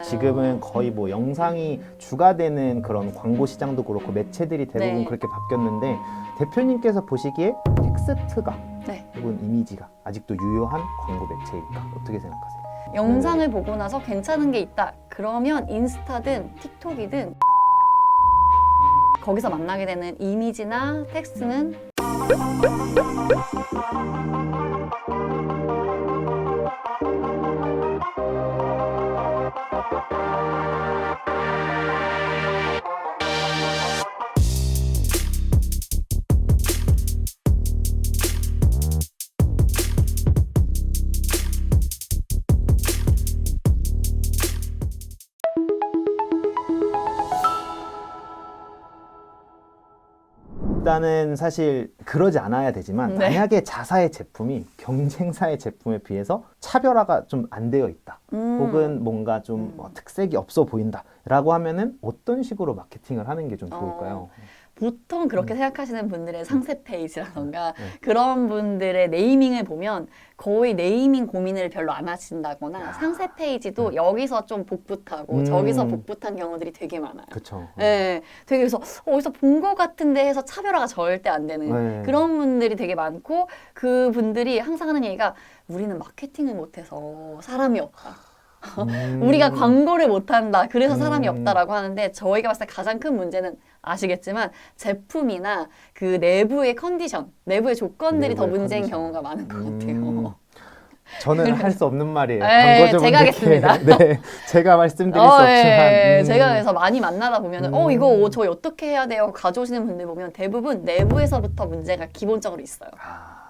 지금은 거의 뭐 영상이 주가 되는 그런 광고 시장도 그렇고 매체들이 대부분 네. 그렇게 바뀌었는데 대표님께서 보시기에 텍스트가 네. 혹은 이미지가 아직도 유효한 광고 매체일까? 어떻게 생각하세요? 영상을 보고 나서 괜찮은 게 있다. 그러면 인스타든 틱톡이든 거기서 만나게 되는 이미지나 텍스트는 일단은 사실 그러지 않아야 되지만 네. 만약에 자사의 제품이 경쟁사의 제품에 비해서 차별화가 좀 안 되어 있다. 혹은 뭔가 좀 특색이 없어 보인다 라고 하면은 어떤 식으로 마케팅을 하는 게 좀 좋을까요? 보통 그렇게 생각하시는 분들의 상세 페이지라던가 네. 그런 분들의 네이밍을 보면 거의 네이밍 고민을 별로 안 하신다거나 상세 페이지도 여기서 좀 복붙하고 저기서 복붙한 경우들이 되게 많아요. 그렇죠. 네, 되게 그래서 어디서 본 것 같은데 해서 차별화가 절대 안 되는 네. 그런 분들이 되게 많고 그 분들이 항상 하는 얘기가 우리는 마케팅을 못해서 사람이 없다. 우리가 광고를 못한다. 그래서 사람이 없다라고 하는데 저희가 봤을 때 가장 큰 문제는 아시겠지만 제품이나 그 내부의 컨디션, 내부의 조건들이 더 내부의 문제인 컨디션. 경우가 많은 것 같아요. 저는 할 수 없는 말이에요. 네, 광고주분들께. 제가 하겠습니다. 네, 제가 말씀드릴 수 없지만. 예, 제가 그래서 많이 만나다 보면 이거 저희 어떻게 해야 돼요? 가져오시는 분들 보면 대부분 내부에서부터 문제가 기본적으로 있어요.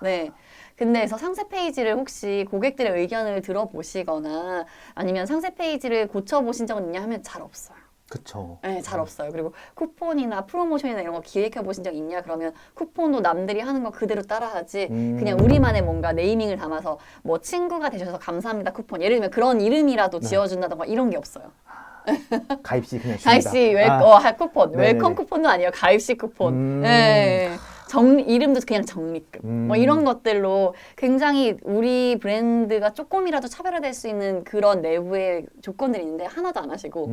네. 근데 그래서 상세 페이지를 혹시 고객들의 의견을 들어보시거나 아니면 상세 페이지를 고쳐보신 적은 있냐 하면 잘 없어요. 그쵸. 네, 잘 없어요. 그리고 쿠폰이나 프로모션이나 이런 거 기획해 보신 적 있냐? 그러면 쿠폰도 남들이 하는 거 그대로 따라하지. 그냥 우리만의 뭔가 네이밍을 담아서 뭐 친구가 되셔서 감사합니다 쿠폰. 예를 들면 그런 이름이라도 지어준다던가 이런 게 없어요. 가입시 그냥 가입시 쿠폰, 네네네. 웰컴 쿠폰도 아니에요. 가입시 쿠폰. 네. 이름도 그냥 적립금. 뭐 이런 것들로 굉장히 우리 브랜드가 조금이라도 차별화될 수 있는 그런 내부의 조건들이 있는데 하나도 안 하시고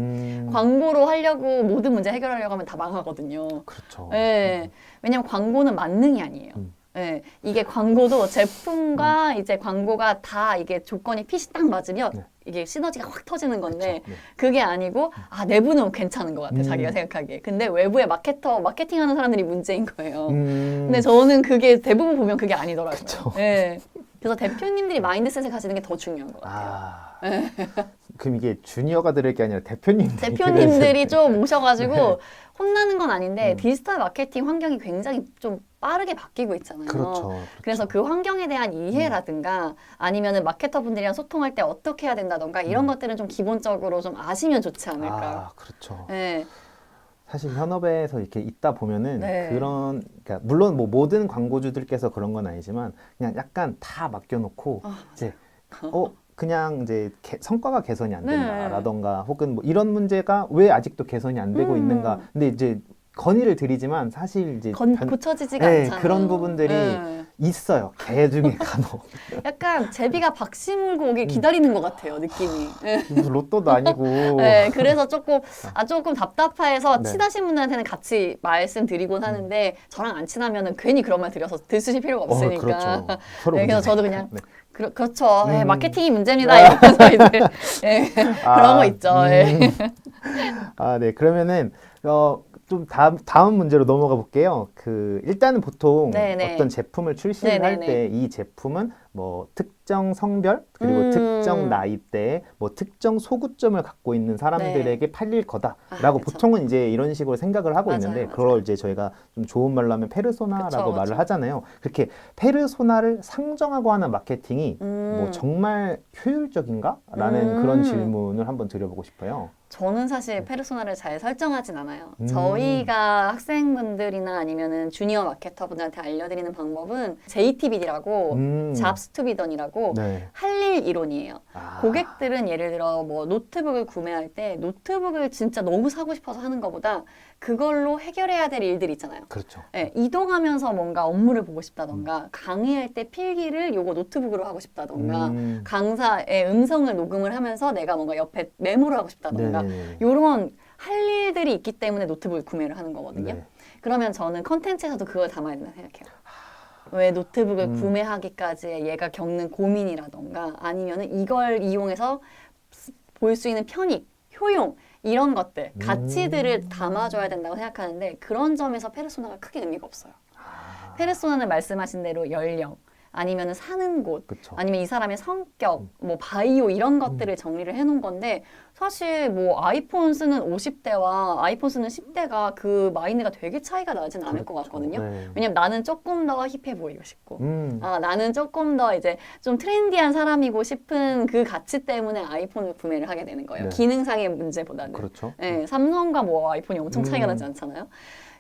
광고로 하려고 모든 문제 해결하려고 하면 다 망하거든요. 그렇죠. 네. 왜냐면 광고는 만능이 아니에요. 네. 이게 광고도 제품과 이제 광고가 다 이게 조건이 핏이 딱 맞으면 네. 이게 시너지가 확 터지는 건데 그쵸. 네. 그게 아니고 내부는 괜찮은 것 같아 자기가 생각하기에. 근데 외부에 마케팅하는 사람들이 문제인 거예요. 근데 저는 그게 대부분 보면 그게 아니더라고요. 그쵸. 네. 그래서 대표님들이 마인드셋을 가지는 게 더 중요한 것 같아요. 그럼 이게 주니어가 들을 게 아니라 대표님들이 좀 오셔가지고 네. 혼나는 건 아닌데 디지털 마케팅 환경이 굉장히 좀 빠르게 바뀌고 있잖아요. 그렇죠. 그래서 그 환경에 대한 이해라든가 아니면은 마케터분들이랑 소통할 때 어떻게 해야 된다던가 이런 것들은 좀 기본적으로 좀 아시면 좋지 않을까. 그렇죠. 네. 사실 현업에서 이렇게 있다 보면은 네. 그러니까 물론 뭐 모든 광고주들께서 그런 건 아니지만 그냥 약간 다 맡겨놓고 이제 그냥 이제 성과가 개선이 안 된다라던가 혹은 뭐 이런 문제가 왜 아직도 개선이 안 되고 있는가. 근데 이제 건의를 드리지만 사실 이제 고쳐지지가 네, 않잖아요. 그런 부분들이 있어요. 개 중에 간혹. 약간 제비가 박씨 물고 오길 기다리는 것 같아요, 느낌이. 무슨 로또도 아니고. 네, 그래서 조금 답답해서 네. 친하신 분들한테는 같이 말씀드리곤 하는데 저랑 안 친하면은 괜히 그런 말 드려서 들으실 필요가 없으니까. 그렇죠. 서로 네, 그래서 문제니까. 저도 그냥 네. 그렇죠. 네, 마케팅이 문제입니다. 이러면서 이제 네, 그런 거 있죠. 네. 네. 그러면은 좀 다음 문제로 넘어가 볼게요. 일단은 보통 네네. 어떤 제품을 출시를 할 네네네. 때 이 제품은 뭐 특정 성별 그리고 특정 나이대에 뭐 특정 소구점을 갖고 있는 사람들에게 팔릴 거다라고 그쵸. 보통은 이제 이런 식으로 생각을 하고 맞아요, 있는데 맞아요. 그걸 이제 저희가 좀 좋은 말로 하면 페르소나라고 그쵸, 말을 그쵸. 하잖아요. 그렇게 페르소나를 상정하고 하는 마케팅이 뭐 정말 효율적인가라는 그런 질문을 한번 드려보고 싶어요. 저는 사실 페르소나를 잘 설정하진 않아요. 저희가 학생분들이나 아니면은 주니어 마케터분들한테 알려드리는 방법은 JTBD라고 잡스 머스트 비던이라고 네. 할 일 이론이에요. 아. 고객들은 예를 들어 뭐 노트북을 구매할 때 노트북을 진짜 너무 사고 싶어서 하는 것보다 그걸로 해결해야 될 일들이 있잖아요. 그렇죠. 네, 이동하면서 뭔가 업무를 보고 싶다던가 강의할 때 필기를 요거 노트북으로 하고 싶다던가 강사의 음성을 녹음을 하면서 내가 뭔가 옆에 메모를 하고 싶다던가 네네네. 요런 할 일들이 있기 때문에 노트북을 구매를 하는 거거든요. 네. 그러면 저는 컨텐츠에서도 그걸 담아야 된다 생각해요. 왜 노트북을 구매하기까지의 얘가 겪는 고민이라던가 아니면은 이걸 이용해서 볼 수 있는 편익, 효용 이런 것들, 가치들을 담아줘야 된다고 생각하는데 그런 점에서 페르소나가 크게 의미가 없어요. 페르소나는 말씀하신 대로 연령, 아니면 사는 곳, 그쵸. 아니면 이 사람의 성격, 뭐 바이오 이런 것들을 정리를 해놓은 건데 사실 뭐 아이폰 쓰는 50대와 아이폰 쓰는 10대가 그 마인드가 되게 차이가 나진 않을 것 그렇죠. 같거든요. 네. 왜냐면 나는 조금 더 힙해 보이고 싶고, 나는 조금 더 이제 좀 트렌디한 사람이고 싶은 그 가치 때문에 아이폰을 구매를 하게 되는 거예요. 네. 기능상의 문제보다는. 그렇죠. 네, 삼성과 뭐 아이폰이 엄청 차이가 나지 않잖아요.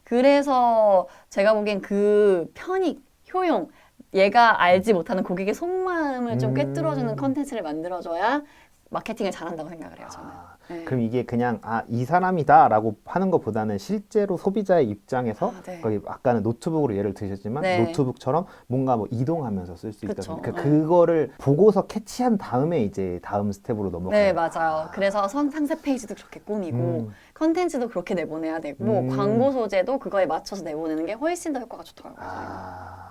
그래서 제가 보기엔 그 편익, 효용, 얘가 알지 못하는 고객의 속마음을 좀 꿰뚫어주는 컨텐츠를 만들어줘야 마케팅을 잘한다고 생각을 해요, 저는. 네. 그럼 이게 그냥 이 사람이다라고 하는 것보다는 실제로 소비자의 입장에서 네. 거기 아까는 노트북으로 예를 드셨지만 네. 노트북처럼 뭔가 뭐 이동하면서 쓸 수 있다. 그쵸. 그러니까 그거를 보고서 캐치한 다음에 이제 다음 스텝으로 넘어가요. 네, 맞아요. 그래서 상세 페이지도 그렇게 꾸미고 컨텐츠도 그렇게 내보내야 되고 광고 소재도 그거에 맞춰서 내보내는 게 훨씬 더 효과가 좋더라고요.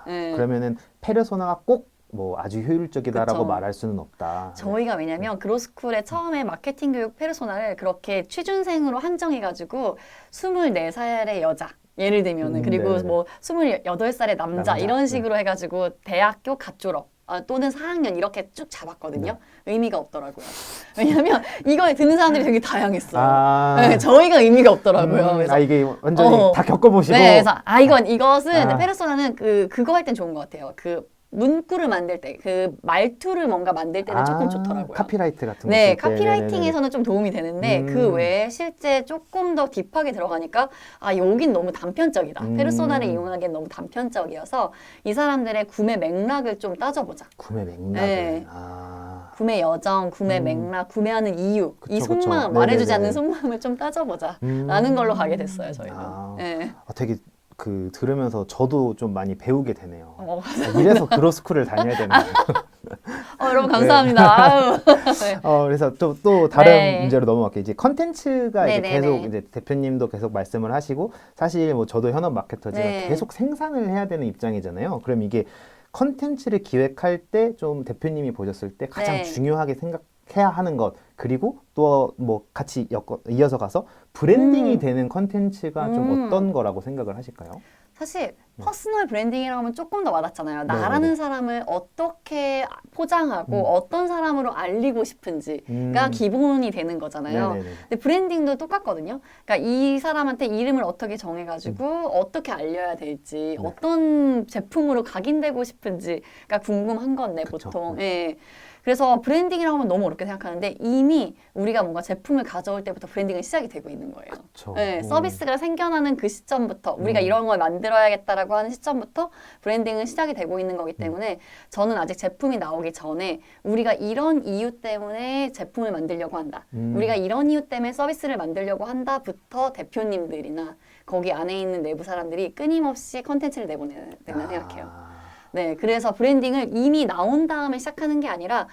네. 그러면은 페르소나가 꼭 뭐 아주 효율적이다라고 그쵸. 말할 수는 없다. 저희가 왜냐면 그로스쿨에 처음에 마케팅 교육 페르소나를 그렇게 취준생으로 한정해가지고 24살의 여자 예를 들면은 그리고 네네. 뭐 28살의 남자 이런 식으로 해가지고 대학교 갓 졸업 또는 4학년 이렇게 쭉 잡았거든요. 의미가 없더라고요. 왜냐면 이거에 듣는 사람들이 되게 다양했어요. 네, 저희가 의미가 없더라고요. 그래서 이게 완전히 다 겪어보시고. 네, 그래서 이것은 페르소나는 그거 할 땐 좋은 것 같아요. 그 문구를 만들 때, 그 말투를 뭔가 만들 때는 조금 좋더라고요. 카피라이트 같은 거. 네, 카피라이팅에서는 좀 도움이 되는데 그 외에 실제 조금 더 딥하게 들어가니까 여긴 너무 단편적이다. 페르소나를 이용하기엔 너무 단편적이어서 이 사람들의 구매 맥락을 좀 따져보자. 구매 맥락을. 네. 구매 여정, 구매 맥락, 구매하는 이유, 이 그쵸, 속마음, 그쵸. 말해주지 네네네. 않는 속마음을 좀 따져보자. 라는 걸로 가게 됐어요, 저희는. 네. 되게 들으면서 저도 좀 많이 배우게 되네요. 이래서 그로스쿨을 다녀야 되는 거예요. 여러분 감사합니다. 네. 그래서 또 다른 네. 문제로 넘어갈게요. 이제 컨텐츠가 이제 네네네. 계속 이제 대표님도 계속 말씀을 하시고 사실 뭐 저도 현업 마케터지만 네. 계속 생산을 해야 되는 입장이잖아요. 그럼 이게 컨텐츠를 기획할 때 좀 대표님이 보셨을 때 가장 네. 중요하게 생각해야 하는 것 그리고 또 뭐 같이 이어서 가서 브랜딩이 되는 컨텐츠가 좀 어떤 거라고 생각을 하실까요? 사실 퍼스널 브랜딩이라고 하면 조금 더 와닿잖아요. 네네네. 나라는 사람을 어떻게 포장하고 어떤 사람으로 알리고 싶은지가 기본이 되는 거잖아요. 네네네. 근데 브랜딩도 똑같거든요. 그러니까 이 사람한테 이름을 어떻게 정해가지고 어떻게 알려야 될지, 어떤 제품으로 각인되고 싶은지가 궁금한 건데 그쵸. 보통. 예. 그래서 브랜딩이라고 하면 너무 어렵게 생각하는데 이미 우리가 뭔가 제품을 가져올 때부터 브랜딩은 시작이 되고 있는 거예요. 그쵸. 네, 서비스가 생겨나는 그 시점부터 우리가 이런 걸 만들어야겠다라고 하는 시점부터 브랜딩은 시작이 되고 있는 거기 때문에 저는 아직 제품이 나오기 전에 우리가 이런 이유 때문에 제품을 만들려고 한다. 우리가 이런 이유 때문에 서비스를 만들려고 한다부터 대표님들이나 거기 안에 있는 내부 사람들이 끊임없이 컨텐츠를 내보내야 된다 생각해요. 네, 그래서 브랜딩을 이미 나온 다음에 시작하는 게 아니라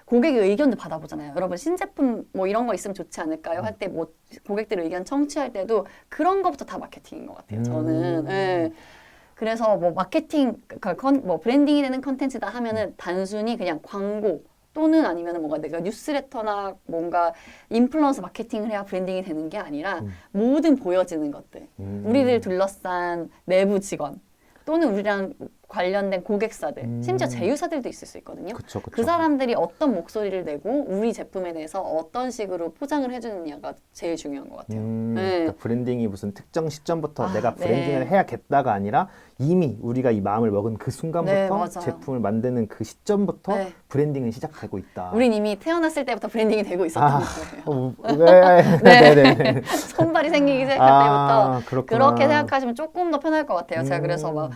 고객의 의견도 받아보잖아요. 여러분 신제품 뭐 이런 거 있으면 좋지 않을까요? 할 때 뭐 고객들 의견 청취할 때도 그런 거부터 다 마케팅인 것 같아요. 저는. 네. 그래서 뭐 마케팅, 뭐 브랜딩이 되는 컨텐츠다 하면은 단순히 그냥 광고 또는 아니면 뭔가 내가 뉴스레터나 뭔가 인플루언서 마케팅을 해야 브랜딩이 되는 게 아니라 모든 보여지는 것들, 우리를 둘러싼 내부 직원 또는 우리랑 관련된 고객사들, 심지어 제휴사들도 있을 수 있거든요. 그쵸. 그 사람들이 어떤 목소리를 내고 우리 제품에 대해서 어떤 식으로 포장을 해주느냐가 제일 중요한 것 같아요. 그러니까 브랜딩이 무슨 특정 시점부터 내가 브랜딩을 해야겠다가 아니라 이미 우리가 이 마음을 먹은 그 순간부터 제품을 만드는 그 시점부터 브랜딩은 시작되고 있다. 우린 이미 태어났을 때부터 브랜딩이 되고 있었던 거예요. 네. 손발이 생기기 시작할 때부터 그렇구나. 그렇게 생각하시면 조금 더 편할 것 같아요. 제가 그래서 막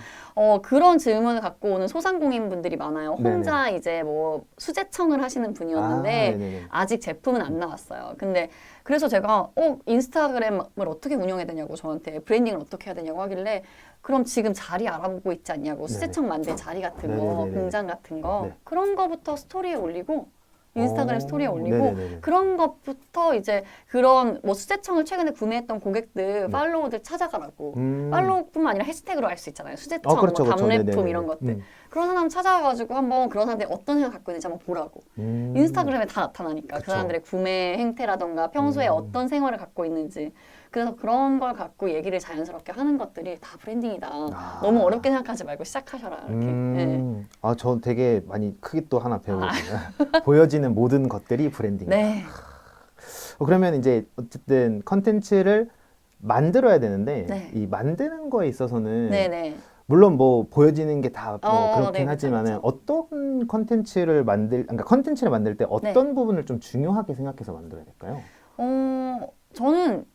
그런 질문을 갖고 오는 소상공인 분들이 많아요. 혼자 이제 뭐 수제청을 하시는 분이었는데 아직 제품은 안 나왔어요. 근데 그래서 제가 인스타그램을 어떻게 운영해야 되냐고 저한테 브랜딩을 어떻게 해야 되냐고 하길래 그럼 지금 자리 알아보고 있지 않냐고 수제청 만들 자리 같은 거, 공장 같은 거 그런 거부터 스토리에 올리고 인스타그램 스토리에 올리고 그런 것부터 이제 그런 뭐 수제청을 최근에 구매했던 고객들 팔로워들 찾아가라고 팔로우뿐만 아니라 해시태그로 할 수 있잖아요. 수제청, 그렇죠, 뭐 그렇죠. 답례품 이런 것들 그런 사람 찾아가지고 한번 그런 사람들이 어떤 생각 갖고 있는지 한번 보라고 인스타그램에 다 나타나니까 그쵸. 그 사람들의 구매 행태라던가 평소에 어떤 생활을 갖고 있는지 그래서 그런 걸 갖고 얘기를 자연스럽게 하는 것들이 다 브랜딩이다. 너무 어렵게 생각하지 말고 시작하셔라 이렇게. 네. 저 되게 많이 크게 또 하나 배우거든요. 보여지는 모든 것들이 브랜딩이다. 네. 그러면 이제 어쨌든 컨텐츠를 만들어야 되는데 네. 이 만드는 거에 있어서는 네네. 물론 뭐 보여지는 게 다 뭐 그렇긴 네, 하지만은 어떤 컨텐츠를 그러니까 컨텐츠를 만들 때 어떤 부분을 좀 중요하게 생각해서 만들어야 될까요? 저는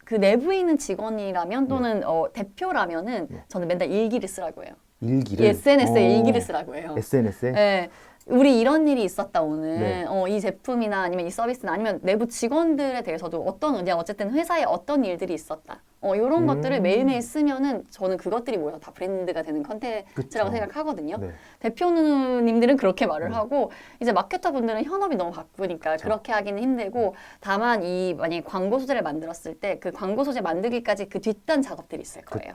그 내부에 있는 직원이라면 또는 대표라면은 저는 맨날 일기를 쓰라고 해요. 일기를? SNS에 일기를 쓰라고 해요. SNS에? 네. 우리 이런 일이 있었다 오늘 이 제품이나 아니면 이 서비스나 아니면 내부 직원들에 대해서도 그냥 어쨌든 회사에 어떤 일들이 있었다 이런 것들을 매일매일 쓰면은 저는 그것들이 모여서 다 브랜드가 되는 컨텐츠라고 생각하거든요. 대표님들은 그렇게 말을 하고 이제 마케터 분들은 현업이 너무 바쁘니까 그렇게 하기는 힘들고 다만 만약에 광고 소재를 만들었을 때 그 광고 소재 만들기까지 그 뒷단 작업들이 있을 거예요.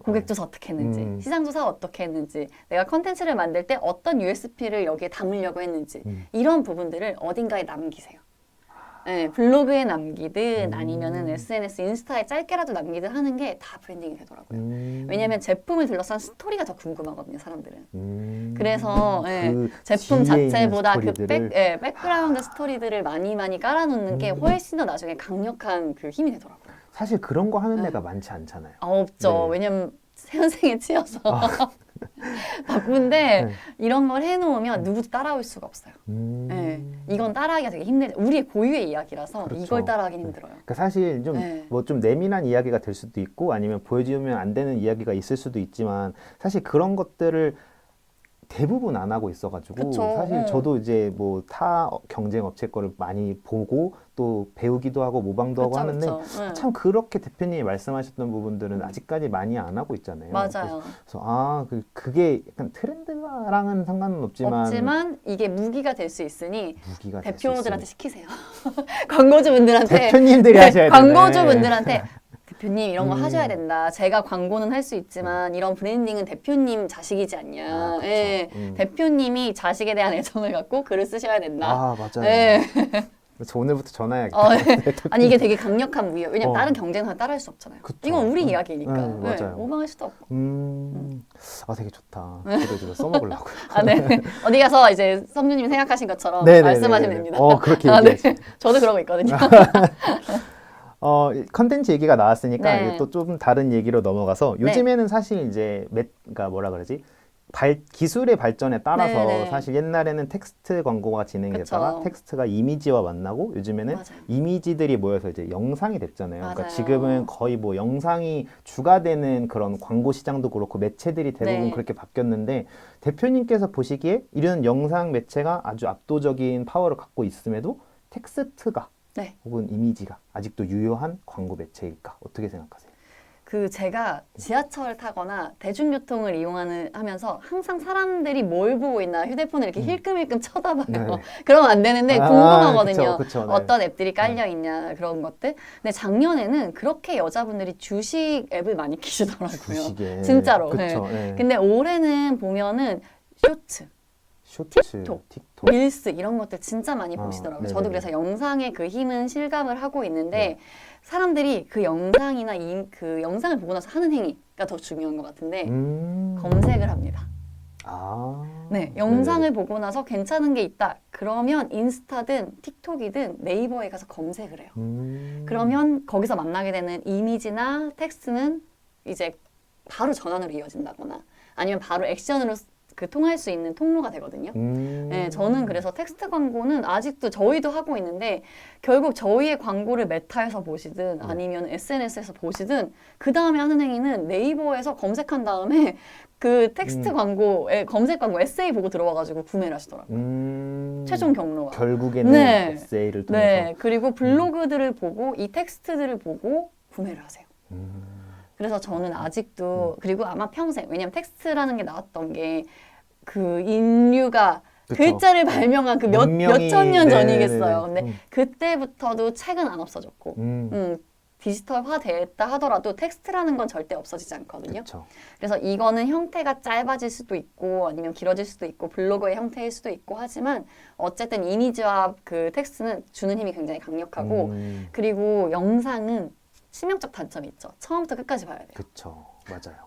고객 조사 어떻게 했는지 시장 조사 어떻게 했는지 내가 컨텐츠를 만들 때 어떤 USP를 여기에 담으려고 했는지 이런 부분들을 어딘가에 남기세요. 네, 블로그에 남기든 아니면은 SNS, 인스타에 짧게라도 남기든 하는 게 다 브랜딩이 되더라고요. 왜냐하면 제품을 둘러싼 스토리가 더 궁금하거든요, 사람들은. 그래서 제품 자체보다 그 백그라운드 스토리들을 많이 깔아놓는 게 훨씬 더 나중에 강력한 그 힘이 되더라고요. 사실 그런 거 하는 데가 많지 않잖아요. 없죠. 왜냐면 현생에 치여서 바쁜데 이런 걸 해놓으면 누구도 따라올 수가 없어요. 이건 따라하기가 되게 힘들죠. 우리의 고유의 이야기라서 이걸 따라하기는 힘들어요. 그러니까 사실 좀 뭐 좀 예민한 이야기가 될 수도 있고 아니면 보여주면 안 되는 이야기가 있을 수도 있지만 사실 그런 것들을 대부분 안 하고 있어가지고 사실 저도 이제 뭐 타 경쟁 업체 거를 많이 보고 또 배우기도 하고 모방도 하고 하는데 참 그렇게 대표님이 말씀하셨던 부분들은 아직까지 많이 안 하고 있잖아요. 맞아요. 그래서 그게 약간 트렌드랑은 상관은 없지만 이게 무기가 될 수 있으니 무기가 대표들한테 시키세요. 광고주분들한테 대표님들이 하셔야 돼요. 광고주분들한테 대표님 이런 거 하셔야 된다. 제가 광고는 할 수 있지만 이런 브랜딩은 대표님 자식이지 않냐. 대표님이 자식에 대한 애정을 갖고 글을 쓰셔야 된다. 맞아요. 그래서 오늘부터 전화해야겠다. 아니 이게 되게 강력한 무기예요. 왜냐면 다른 경쟁사는 따라할 수 없잖아요. 이건 우리 이야기니까. 맞아요. 모방할 수도 없고. 되게 좋다. 저도 써먹으려고요. 네. 어디 가서 이제 선주님이 생각하신 것처럼 말씀하시면 됩니다. 그렇게 얘기하지. 저도 그러고 있거든요. 컨텐츠 얘기가 나왔으니까 또 좀 다른 얘기로 넘어가서 요즘에는 사실 이제 그러니까 뭐라 그러지? 기술의 발전에 따라서 사실 옛날에는 텍스트 광고가 진행이 됐다가 텍스트가 이미지와 만나고 요즘에는 이미지들이 모여서 이제 영상이 됐잖아요. 그러니까 지금은 거의 뭐 영상이 주가 되는 그런 광고 시장도 그렇고 매체들이 대부분 그렇게 바뀌었는데 대표님께서 보시기에 이런 영상 매체가 아주 압도적인 파워를 갖고 있음에도 텍스트가 혹은 이미지가 아직도 유효한 광고 매체일까? 어떻게 생각하세요? 제가 지하철 타거나 대중교통을 하면서 항상 사람들이 뭘 보고 있나 휴대폰을 이렇게 힐끔힐끔 쳐다봐요. 그러면 안 되는데 궁금하거든요. 그쵸, 어떤 앱들이 깔려 있냐 그런 것들. 근데 작년에는 그렇게 여자분들이 주식 앱을 많이 키시더라고요. 주식에. 진짜로. 근데 올해는 보면은 쇼츠, 틱톡, 릴스 이런 것들 진짜 많이 보시더라고요. 저도 그래서 영상의 그 힘은 실감을 하고 있는데 사람들이 그 영상이나 그 영상을 보고 나서 하는 행위가 더 중요한 것 같은데 검색을 합니다. 영상을 보고 나서 괜찮은 게 있다. 그러면 인스타든 틱톡이든 네이버에 가서 검색을 해요. 그러면 거기서 만나게 되는 이미지나 텍스트는 이제 바로 전환으로 이어진다거나 아니면 바로 액션으로 그 통할 수 있는 통로가 되거든요. 네, 저는 그래서 텍스트 광고는 아직도 저희도 하고 있는데 결국 저희의 광고를 메타에서 보시든 아니면 SNS에서 보시든 그 다음에 하는 행위는 네이버에서 검색한 다음에 그 텍스트 광고에 검색 광고 에세이 보고 들어와가지고 구매를 하시더라고요. 최종 경로가. 결국에는 네. 에세이를 통해서. 네, 그리고 블로그들을 보고 이 텍스트들을 보고 구매를 하세요. 그래서 저는 아직도 그리고 아마 평생 왜냐면 텍스트라는 게 나왔던 게 그 인류가 그쵸. 글자를 발명한 그 몇 문명이- 천 년 네네네. 전이겠어요. 근데 그때부터도 책은 안 없어졌고 디지털화 됐다 하더라도 텍스트라는 건 절대 없어지지 않거든요. 그쵸. 그래서 이거는 형태가 짧아질 수도 있고 아니면 길어질 수도 있고 블로그의 형태일 수도 있고 하지만 어쨌든 이미지와 그 텍스트는 주는 힘이 굉장히 강력하고 그리고 영상은 치명적 단점이 있죠. 처음부터 끝까지 봐야 돼요. 그쵸. 맞아요.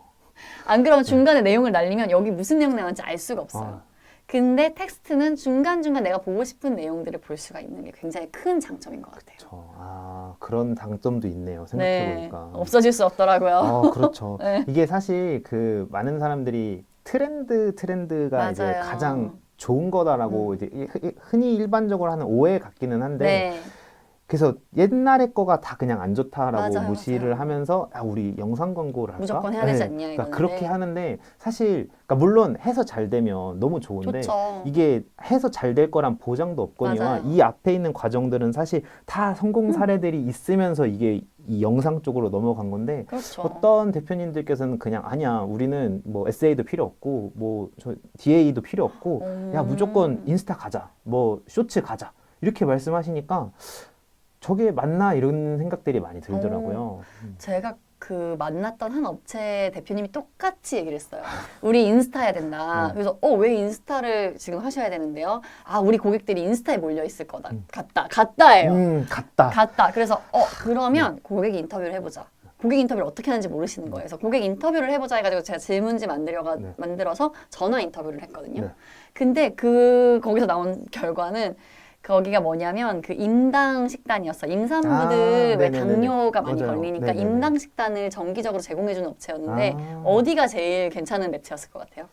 안 그러면 중간에 내용을 날리면 여기 무슨 내용 나왔는지 알 수가 없어요. 아. 근데 텍스트는 중간중간 내가 보고 싶은 내용들을 볼 수가 있는 게 굉장히 큰 장점인 것 같아요. 그런 장점도 있네요. 네, 생각해보니까. 없어질 수 없더라고요. 그렇죠. 네. 이게 사실 그 많은 사람들이 트렌드가 이제 맞아요. 가장 좋은 거다라고 이제 흔히 일반적으로 하는 오해 같기는 한데 네. 그래서 옛날의 거가 다 그냥 안 좋다라고 맞아요, 무시를 맞아요. 하면서 우리 영상 광고를 할까? 무조건 해야 되지 않냐, 그러니까 이건데. 그렇게 하는데 사실 그러니까 물론 해서 잘 되면 너무 좋은데 좋죠. 이게 해서 잘 될 거란 보장도 없거니와 맞아요. 이 앞에 있는 과정들은 사실 다 성공 사례들이 있으면서 이게 이 영상 쪽으로 넘어간 건데 그렇죠. 어떤 대표님들께서는 그냥 아니야 우리는 뭐 에세이도 필요 없고 뭐 저 DA도 필요 없고 야 무조건 인스타 가자 뭐 쇼츠 가자 이렇게 말씀하시니까 저게 맞나 이런 생각들이 많이 들더라고요. 제가 그 만났던 한 업체 대표님이 똑같이 얘기를 했어요. 우리 인스타 해야 된다. 그래서 왜 인스타를 지금 하셔야 되는데요? 우리 고객들이 인스타에 몰려 있을 거다. 같다예요. 같다. 그래서 그러면 고객 인터뷰를 해보자. 고객 인터뷰를 어떻게 하는지 모르시는 거예요. 그래서 고객 인터뷰를 해보자 해가지고 제가 질문지 만들어서 전화 인터뷰를 했거든요. 네. 근데 거기서 나온 결과는 거기가 뭐냐면 그 임당 식단이었어. 임산부들 왜 네네네네. 당뇨가 많이 맞아요. 걸리니까 네네네. 임당 식단을 정기적으로 제공해주는 업체였는데 어디가 제일 괜찮은 매체였을 것 같아요?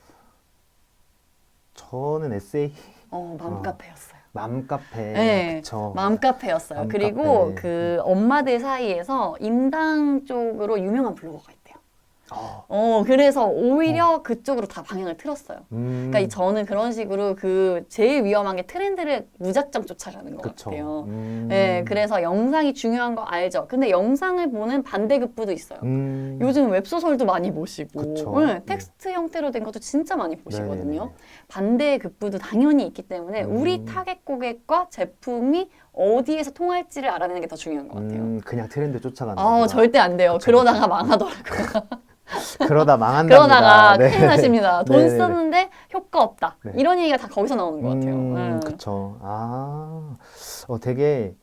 저는 에세이 맘카페였어요. 맘카페. 네, 그쵸. 맘카페였어요. 맘카페. 그리고 그 엄마들 사이에서 임당 쪽으로 유명한 블로거가 있대요. 그래서 오히려 그쪽으로 다 방향을 틀었어요. 그러니까 저는 그런 식으로 그 제일 위험한 게 트렌드를 무작정 쫓아가는 것 그쵸. 같아요. 네, 그래서 영상이 중요한 거 알죠. 근데 영상을 보는 반대급부도 있어요. 요즘 웹소설도 많이 보시고 그쵸. 텍스트 형태로 된 것도 진짜 많이 보시거든요. 네네네. 반대급부도 당연히 있기 때문에 우리 타겟 고객과 제품이 어디에서 통할지를 알아내는 게 더 중요한 것 같아요. 그냥 트렌드 쫓아가는 거. 절대 안 돼요. 그쵸, 그러다가 망하더라고요. 그러다 망한답니다. 그러다가 네. 큰일 나십니다. 돈 네네네. 썼는데 효과 없다. 네. 이런 얘기가 다 거기서 나오는 것 같아요. 그쵸. 되게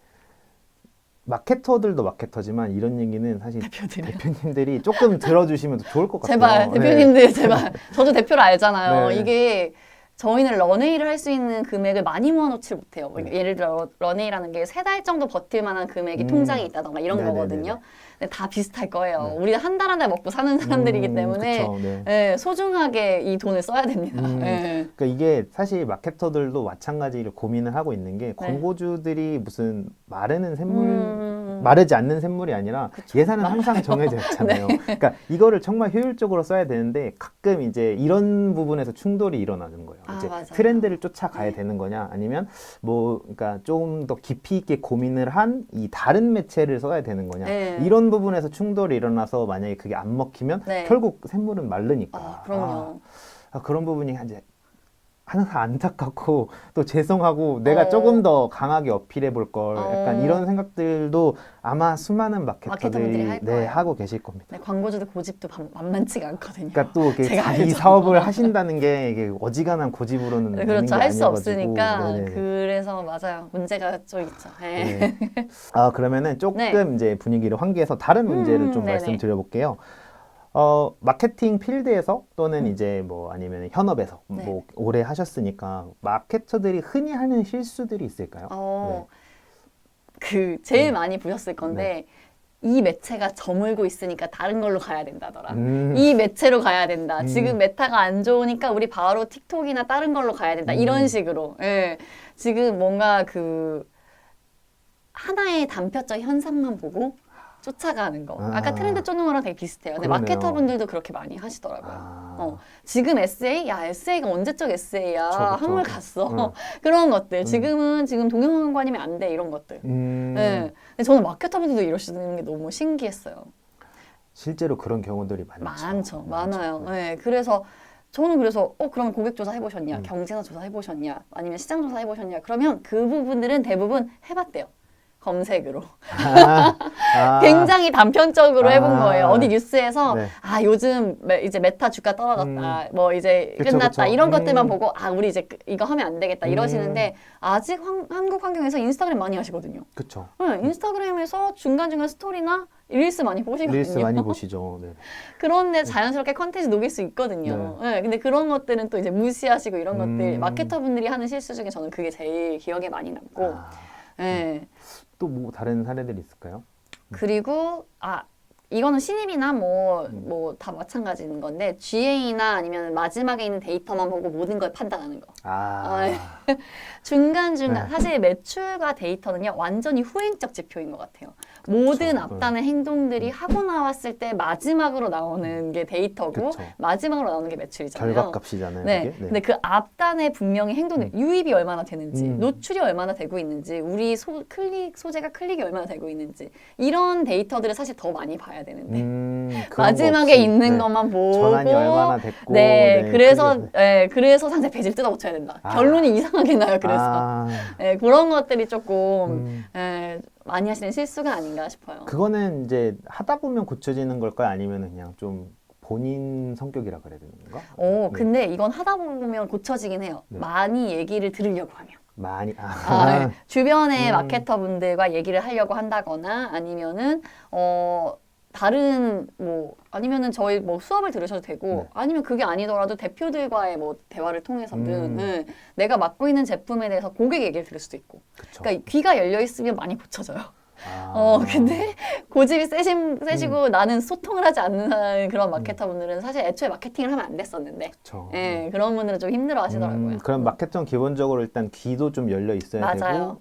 마케터들도 마케터지만 이런 얘기는 사실 대표님들이 조금 들어주시면 더 좋을 것 같아요. 제발 대표님들 제발. 저도 대표를 알잖아요. 네. 이게 저희는 런웨이를 할 수 있는 금액을 많이 모아놓지 못해요. 그러니까 예를 들어 런웨이라는 게 3달 정도 버틸 만한 금액이 통장에 있다던가 이런 네네네네. 거거든요. 근데 다 비슷할 거예요. 우리가 한 달 한 달 먹고 사는 사람들이기 때문에 그쵸, 네. 네, 소중하게 이 돈을 써야 됩니다. 네. 그러니까 이게 사실 마케터들도 마찬가지로 고민을 하고 있는 게 광고주들이 무슨 마르는 샘물 마르지 않는 샘물이 아니라 예산은 항상 정해져 있잖아요. 그러니까 이거를 정말 효율적으로 써야 되는데 가끔 이제 이런 부분에서 충돌이 일어나는 거예요. 이제 맞아요. 트렌드를 쫓아가야 되는 거냐 아니면 뭐 그러니까 좀 더 깊이 있게 고민을 한 이 다른 매체를 써야 되는 거냐 이런 부분에서 충돌이 일어나서 만약에 그게 안 먹히면 결국 샘물은 마르니까. 그럼요. 그런 부분이 이제 항상 안타깝고 또 죄송하고 내가 조금 더 강하게 어필해 볼 걸 약간 이런 생각들도 아마 수많은 마케터들이 하고 계실 겁니다. 네, 광고주들 고집도 만만치가 않거든요. 그러니까 또 이렇게 자기 사업을 하시다는 게 이게 어지간한 고집으로는 되는 그렇죠. 게 할 수 아니어가지고. 없으니까 네네. 그래서 맞아요. 문제가 좀 있죠. 네. 그러면은 조금 이제 분위기를 환기해서 다른 문제를 좀 말씀드려볼게요. 마케팅 필드에서 또는 이제 뭐 아니면 현업에서 뭐 오래 하셨으니까 마케터들이 흔히 하는 실수들이 있을까요? 그 제일 많이 보셨을 건데 이 매체가 저물고 있으니까 다른 걸로 가야 된다더라. 이 매체로 가야 된다. 지금 메타가 안 좋으니까 우리 바로 틱톡이나 다른 걸로 가야 된다. 이런 식으로. 예. 지금 뭔가 그 하나의 단편적 현상만 보고 쫓아가는 거. 아까 트렌드 쫓는 거랑 되게 비슷해요. 근데 그러네요. 마케터분들도 그렇게 많이 하시더라고요. 아. 지금 에세이? 야, 에세이가 언제적 에세이야. 그쵸, 그쵸. 한물 갔어. 그런 것들. 지금 동영상관이면 안 돼. 이런 것들. 네. 근데 저는 마케터분들도 이러시는 게 너무 신기했어요. 실제로 그런 경우들이 많죠. 많아요. 네. 그래서 저는 그러면 고객 조사 해보셨냐? 경제나 조사 해보셨냐? 아니면 시장 조사 해보셨냐? 그러면 그 부분들은 대부분 해봤대요. 검색으로. 굉장히 단편적으로 해본 거예요. 어디 뉴스에서 네. 요즘 이제 메타 주가 떨어졌다. 뭐 이제 그쵸, 끝났다. 그쵸. 이런 것들만 보고 우리 이제 이거 하면 안 되겠다 이러시는데 아직 한국 환경에서 인스타그램 많이 하시거든요. 그렇죠. 인스타그램에서 중간중간 스토리나 릴스 많이 보시거든요. 릴스 많이 보시죠. 네. 그런데 자연스럽게 컨텐츠 녹일 수 있거든요. 네. 근데 그런 것들은 또 이제 무시하시고 이런 것들 마케터분들이 하는 실수 중에 저는 그게 제일 기억에 많이 남고 네. 또 뭐 다른 사례들이 있을까요? 그리고 이거는 신입이나 뭐 다 마찬가지인 건데 GA나 아니면 마지막에 있는 데이터만 보고 모든 걸 판단하는 거. 중간중간 사실 매출과 데이터는요 완전히 후행적 지표인 것 같아요. 모든 앞단의 행동들이 하고 나왔을 때 마지막으로 나오는 게 데이터고 마지막으로 나오는 게 매출이잖아요. 결과값이잖아요. 네. 그게? 네. 근데 그 앞단에 분명히 행동들, 유입이 얼마나 되는지, 노출이 얼마나 되고 있는지, 우리 소재가 클릭이 얼마나 되고 있는지 이런 데이터들을 사실 더 많이 봐야 되는데 마지막에 있는 것만 보고 전환이 얼마나 됐고 그래서 상세 페이지를 뜯어고쳐야 된다. 결론이 이상하게 나요. 그래서 그런 것들이 조금 많이 하시는 실수가 아닌가 싶어요. 그거는 이제 하다 보면 고쳐지는 걸까요? 아니면 그냥 좀 본인 성격이라 그래야 되는 건가? 근데 이건 하다 보면 고쳐지긴 해요. 많이 얘기를 들으려고 하면. 많이 주변의 마케터분들과 얘기를 하려고 한다거나 아니면은 다른 아니면은 저희 수업을 들으셔도 되고 아니면 그게 아니더라도 대표들과의 대화를 통해서든 내가 맡고 있는 제품에 대해서 고객 얘기를 들을 수도 있고. 그러니까 귀가 열려 있으면 많이 고쳐져요. 근데 고집이 세시고 나는 소통을 하지 않는 그런 마케터분들은 사실 애초에 마케팅을 하면 안 됐었는데 그런 분들은 좀 힘들어 하시더라고요. 그럼 마케터는 기본적으로 일단 귀도 좀 열려 있어야 맞아요.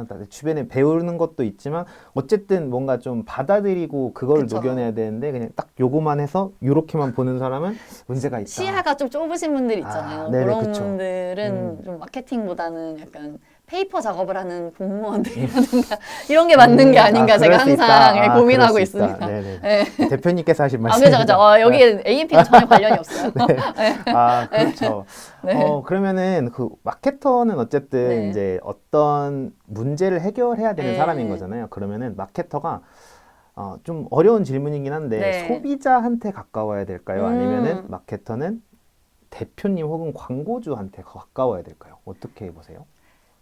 되고 주변에 배우는 것도 있지만 어쨌든 뭔가 좀 받아들이고 그걸 녹여내야 되는데 그냥 딱 요거만 해서 요렇게만 보는 사람은 문제가 있다. 시야가 좀 좁으신 분들 있잖아요. 그런 그쵸. 분들은 좀 마케팅보다는 약간 페이퍼 작업을 하는 공무원들이라든가 이런 게 맞는 게 아닌가 제가 항상 고민하고 있습니다. 대표님께서 하신 말씀. 그렇죠. 여기에 AMP가 전혀 관련이 없어요. 그렇죠. 그러면은 그 마케터는 어쨌든 이제 어떤 문제를 해결해야 되는 사람인 거잖아요. 그러면은 마케터가 좀 어려운 질문이긴 한데 소비자한테 가까워야 될까요? 아니면은 마케터는 대표님 혹은 광고주한테 가까워야 될까요? 어떻게 보세요?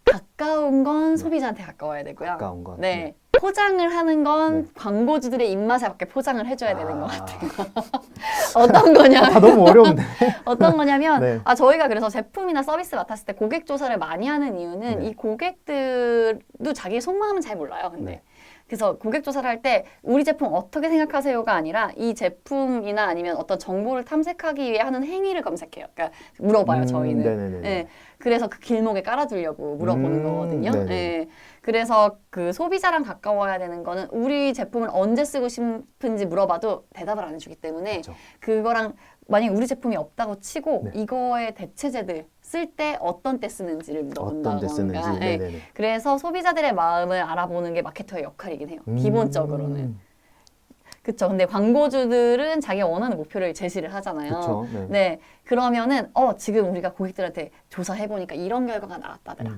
가까운 건 소비자한테 가까워야 되고요. 가까운 건. 포장을 하는 건 광고주들의 입맛에 맞게 포장을 해줘야 되는 것 같아요. 어떤 거냐면 너무 어려운데. 어떤 거냐면 저희가 그래서 제품이나 서비스 맡았을 때 고객 조사를 많이 하는 이유는 이 고객들도 자기 속마음은 잘 몰라요. 근데 그래서 고객 조사를 할 때 우리 제품 어떻게 생각하세요가 아니라 이 제품이나 아니면 어떤 정보를 탐색하기 위해 하는 행위를 검색해요. 그러니까 물어봐요, 저희는. 그래서 그 길목에 깔아두려고 물어보는 거거든요. 그래서 그 소비자랑 가까워야 되는 거는 우리 제품을 언제 쓰고 싶은지 물어봐도 대답을 안 해주기 때문에 그거랑 만약에 우리 제품이 없다고 치고 이거의 대체제들 쓸 때 어떤 때 쓰는지를 물어본다던가 그래서 소비자들의 마음을 알아보는 게 마케터의 역할이긴 해요. 기본적으로는. 그쵸. 근데 광고주들은 자기가 원하는 목표를 제시를 하잖아요. 그러면은 지금 우리가 고객들한테 조사해보니까 이런 결과가 나왔다더라.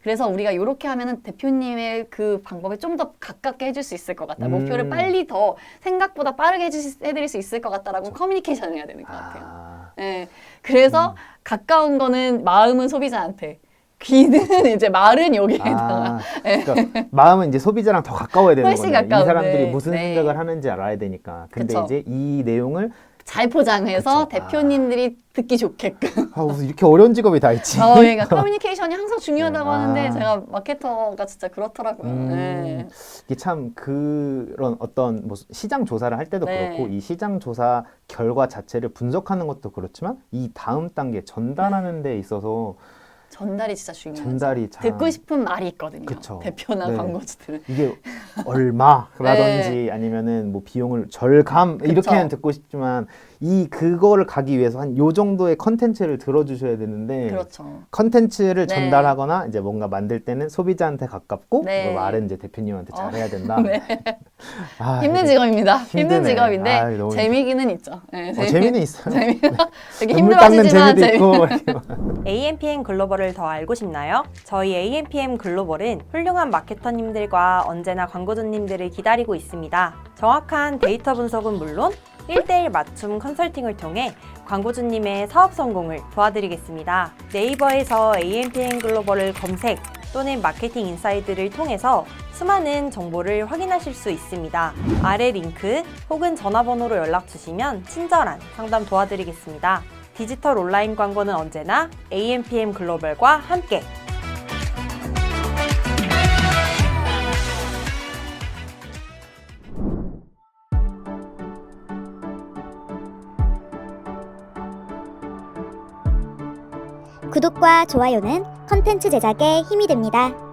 그래서 우리가 이렇게 하면은 대표님의 그 방법에 좀 더 가깝게 해줄 수 있을 것 같다. 목표를 빨리 더 생각보다 빠르게 해드릴 수 있을 것 같다라고 커뮤니케이션을 해야 되는 것 같아요. 그래서 가까운 거는 마음은 소비자한테. 귀는 이제 말은 여기에다가. 그러니까 마음은 이제 소비자랑 더 가까워야 되는 훨씬 거네요. 이 가까운데. 사람들이 무슨 생각을 하는지 알아야 되니까. 근데 이제 이 내용을 잘 포장해서 그쵸. 대표님들이 듣기 좋게끔. 무슨 이렇게 어려운 직업이 다 있지. 그러니까 커뮤니케이션이 항상 중요하다고 네. 하는데 제가 마케터가 진짜 그렇더라고요. 네. 이게 참 그런 어떤 뭐 시장 조사를 할 때도 네. 그렇고 이 시장 조사 결과 자체를 분석하는 것도 그렇지만 이 다음 단계 전달하는 데 있어서 전달이 진짜 중요해요. 전달이 참 듣고 싶은 말이 있거든요. 그쵸. 대표나 네. 광고주들은. 이게 얼마라든지 아니면은 뭐 비용을 절감 이렇게는 듣고 싶지만 이 그거를 가기 위해서 한 요 정도의 컨텐츠를 들어주셔야 되는데 그렇죠. 컨텐츠를 네. 전달하거나 이제 뭔가 만들 때는 소비자한테 가깝고 네. 뭐 말은 이제 대표님한테 잘해야 된다. 네. 아, 힘든 이게 직업입니다. 힘든 힘드네. 직업인데 아, 너무 재미기는 있죠. 네, 재미는 있어요. 되게 눈물 닦는 힘들어지지만 재미도 있고 이렇게 AMPM 글로벌을 더 알고 싶나요? 저희 AMPM 글로벌은 훌륭한 마케터님들과 언제나 광고주님들을 기다리고 있습니다. 정확한 데이터 분석은 물론 1대1 맞춤 컨설팅을 통해 광고주님의 사업 성공을 도와드리겠습니다. 네이버에서 AMPM 글로벌을 검색 또는 마케팅 인사이드를 통해서 수많은 정보를 확인하실 수 있습니다. 아래 링크 혹은 전화번호로 연락 주시면 친절한 상담 도와드리겠습니다. 디지털 온라인 광고는 언제나 AMPM 글로벌과 함께. 구독과 좋아요는 컨텐츠 제작에 힘이 됩니다.